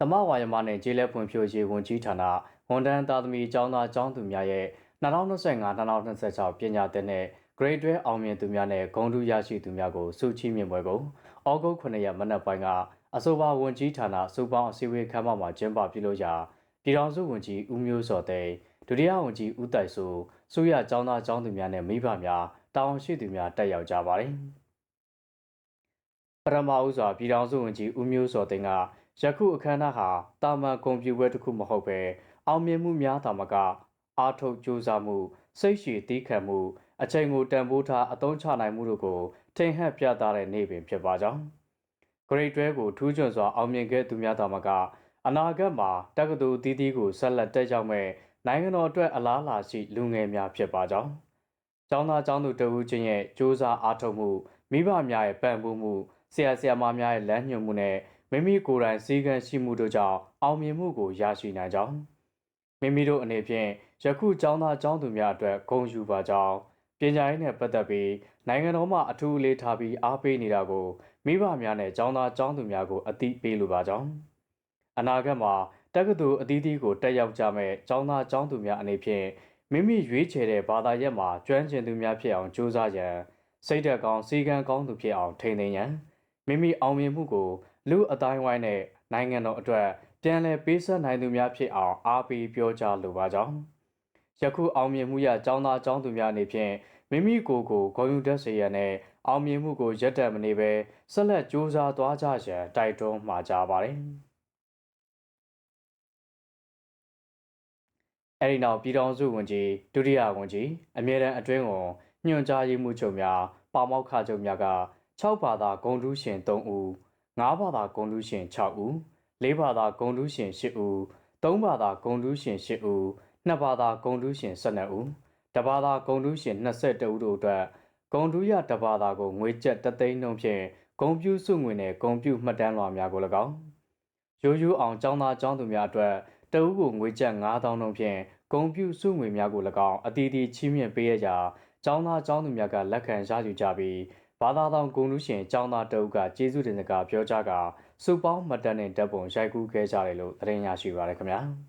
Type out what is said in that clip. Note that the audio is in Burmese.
သမဝါယမနဲ့ကျေးလက်ဖွံ့ဖြိုးရေးဝန်ကြီးဌာနဝန်ထမ်းသားသမီးကျောင်းသားကျောင်းသူများရဲ့2025-2026ပညာသင်တဲ့ Grade 12အောင်မြင်သူများနဲ့ဂုဏ်ထူးရရှိသူများကိုဆုချီးမြှင့်ပွဲကိုဩဂုတ်9ရက်မနက်ပိုင်းကအဆိုပါဝန်ကြီးဌာနစုပေါင်းအစည်းအဝေးခန်းမမှာကျင်းပပြုလုပ်ရာပြည်ထောင်စုဝန်ကြီးဦးမျိုးစောသိန်းဒုတိယဝန်ကြီးဦးတိုက်စိုးစုရကျောင်းသားကျောင်းသူများနဲ့မိဘများတာဝန်ရှိသူများတက်ရောက်ကြပါတယ်ပထမဦးစွာပြည်ထောင်စုဝန်ကြီးဦးမျိုးစောသိန်းကယခုအခမ်းအနားဟာတာမန်ကွန်ပျူတာတစ်ခုမဟုတ်ပဲအောင်မြင်မှုများသာမကအားထုတ်ကြိုးစားမှုစိတ်ရှည်သီးခံမှုအချိန်ကိုတန်ဖိုးထားအသုံးချနိုင်မှုတို့ကိုထင်ဟပ်ပြသတဲ့နေ့ပင်ဖြစ်ပါကြောင်း Grade 12ကိုထူးချွန်စွာအောင်မြင်ခဲ့သူများသာမကအနာဂတ်မှာတက္ကသိုလ်အသီးသီးကိုဆက်လက်တက်ရောက်မဲ့နိုင်ငံတော်အတွက်အလားအလာရှိလူငယ်များဖြစ်ပါကြောင်းကျောင်းသားကျောင်းသူတဦးချင်းရဲ့စ조사အားထုတ်မှုမိဘများရဲ့ပံ့ပိုးမှုဆရာဆရာမများရဲ့လမ်းညွှန်မှုနဲ့မိမိကိုယ်တိုင်စည်းကမ်းရှိမှုတို့ကြောင့်အောင်မြင်မှုကိုရရှိနိုင်ကြောင်းမိမိတို့အနေဖြင့်ယခုကျောင်းသားကျောင်းသူများအတွက်ဂုဏ်ယူပါကြောင်းပညာရေးနဲ့ပတ်သက်ပြီးနိုင်ငံတော်မှအထူးအလေးထားပြီးအားပေးနေတာကိုမိဘများနဲ့ကျောင်းသားကျောင်းသူများကိုအသိပေးလိုပါကြောင်းအနာဂတ်မှာတက္ကသိုလ်အသီးသီးကိုတက်ရောက်ကြမဲ့ကျောင်းသားကျောင်းသူများအနေဖြင့်မိမိရွေးချယ်တဲ့ဘာသာရပ်မှာကျွမ်းကျင်သူများဖြစ်အောင်ကြိုးစားရန်စိတ်ဓာတ်ကောင်းစည်းကမ်းကောင်းသူဖြစ်အောင်ထိန်းသိမ်းရန်မိမိအောင်မြင်မှုကိုလူအတိုင်းဝိုင်းနဲ့နိုင်ငံတော်အတွက်ပြန်လည်ပေးဆက်နိုင်သူများဖြစ်အောင်အားပေးပြောကြားလိုပါကြောင်းယခုအောင်မြင်မှုရကျောင်းသားကျောင်းသူများအနေဖြင့်မိမိကိုယ်ကိုဂုဏ်ယူတတ်စေရန်နဲ့အောင်မြင်မှုကိုရပ်တန့်မနေဘဲဆက်လက်ကြိုးစားသွားကြရန်တိုက်တွန်းမှာကြားပါတယ်အဲဒီနောက်ပြည်ထောင်စုဝန်ကြီးဒုတိယဝန်ကြီးအမြဲတမ်းအတွင်းဝန်ညွှန်ကြားရေးမှူးချုပ်များပါမောက္ခချုပ်များက6ဘာသာဂုဏ်ထူးရှင်3ဦး9ဘာသာဂုဏ်ထူးရှင်6ဦး4ဘာသာဂုဏ်ထူးရှင်8ဦး3ဘာသာဂုဏ်ထူးရှင်8ဦး2ဘာသာဂုဏ်ထူးရှင်12ဦးတဘာသာဂုဏ်ထူးရှင်22ဦးတို့အတွက်ဂုဏ်ထူးရတဘာသာကိုငွေကျပ်3သိန်းနှုန်းဖြင့်ဂုဏ်ပြုစုငွေနဲ့ဂုဏ်ပြုမှတ်တမ်းလွှာများကို၎င်းရိုးရိုးအောင်ကျောင်းသားကျောင်းသူများအတွက်တဦးကိုငွေကျပ်9000နှုန်းဖြင့်ဂုဏ်ပြုစုငွေများကို၎င်းအသီးသီးချီးမြှင့်ပေးရရာကျောင်းသားကျောင်းသူများကလက်ခံရယူကြပြီးဘာသာတော်ဂုဏ်ထူးရှင်ကျောင်းသားတအုပ်ကကျေးဇူးတင်စကားပြောကြားကာစုပေါင်းမှတ်တမ်းနှင့်ဓာတ်ပုံရိုက်ကူးခဲ့ကြတယ်လို့သတင်းရရှိပါရခင်ဗျာ။